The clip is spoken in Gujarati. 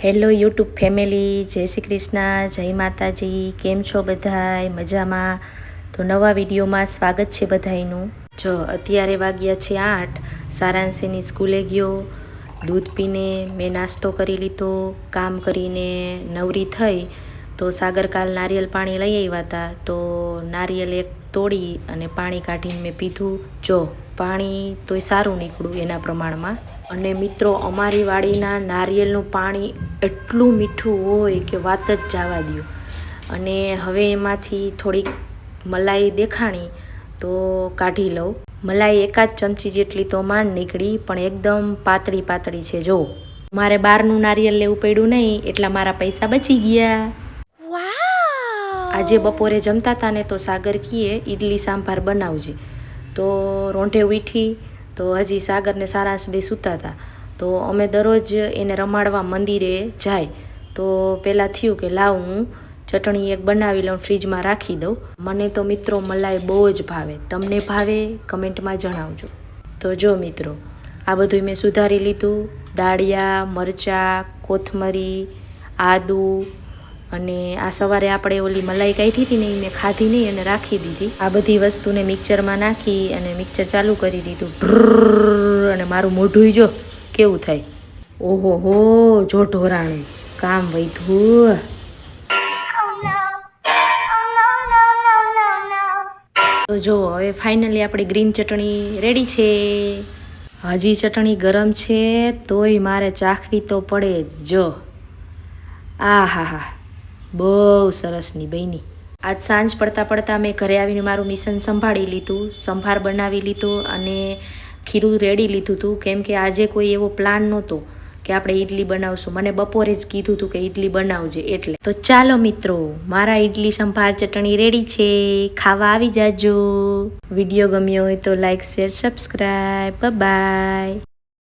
હેલો યુટ્યુબ ફેમિલી, જય શ્રી કૃષ્ણ, જય માતાજી. કેમ છો બધાય? મજામાં? તો નવા વિડીયોમાં સ્વાગત છે બધાયનું. જો અત્યારે વાગ્યા છે 8. સારાંશીની સ્કૂલે ગયો, દૂધ પીને મેં નાસ્તો કરી લીધો, કામ કરીને નવરી થઈ તો સાગરકાલ નારિયેલ પાણી લઈ આવ્યા હતા. તો નારિયેલ એક તોડી અને પાણી કાઢીને મેં પીધું. જો પાણી તોય સારું નીકળ્યું એના પ્રમાણમાં. અને મિત્રો, અમારી વાડીના નારિયેળનું પાણી એટલું મીઠું હોય કે વાત જ જવા દ્યો. અને હવે એમાંથી થોડીક મલાઈ દેખાણી તો કાઢી લઉં. મલાઈ એકાદ ચમચી જેટલી તો માંડ નીકળી, પણ એકદમ પાતળી પાતળી છે. જો મારે બહારનું નારિયેળ લેવું પડ્યું નહીં, એટલા મારા પૈસા બચી ગયા. આજે બપોરે જમતા હતા ને તો સાગર કીએ ઈડલી સાંભાર બનાવજે. તો રોંઢે ઉઠી તો હજી સાગરને સારાંશ બે સૂતા હતા. તો અમે દરરોજ એને રમાડવા મંદિરે જાય. તો પહેલાં થયું કે લાવ હું ચટણી એક બનાવી લઉં, ફ્રીજમાં રાખી દઉં. મને તો મિત્રો મલાઈ બહુ જ ભાવે. તમને ભાવે? કમેન્ટમાં જણાવજો. તો જો મિત્રો, આ બધું મેં સુધારી લીધું. દાળિયા, મરચાં, કોથમરી, આદું, અને આ સવારે આપણે ઓલી મલાઈ કાઢી હતી ને એ મેં ખાધી નહીં અને રાખી દીધી. આ બધી વસ્તુને મિક્સરમાં નાખી અને મિક્સર ચાલુ કરી દીધું. અને મારું મોઢું જો કેવું થાય. ઓહો હો, જો ઢોરાણું કામ વધ્યું. તો જો હવે ફાઇનલી આપણી ગ્રીન ચટણી રેડી છે. હજી ચટણી ગરમ છે તોય મારે ચાખવી તો પડે જ. જો આ હા હા, બહુ સરસની બની. આજ સાંજ પડતા પડતા મેં ઘરે આવીને મારું મિશન સંભાળી લીધું. સંભાર બનાવી લીધો અને ખીરું રેડી લીધું હતું. કેમ કે આજે કોઈ એવો પ્લાન નહોતો કે આપણે ઈડલી બનાવશું. મને બપોરે જ કીધું હતું કે ઈડલી બનાવજે એટલે. તો ચાલો મિત્રો, મારા ઈડલી સંભાર ચટણી રેડી છે. ખાવા આવી જાજો. વિડીયો ગમ્યો હોય તો લાઈક, શેર, સબસ્ક્રાઈબ. બાય.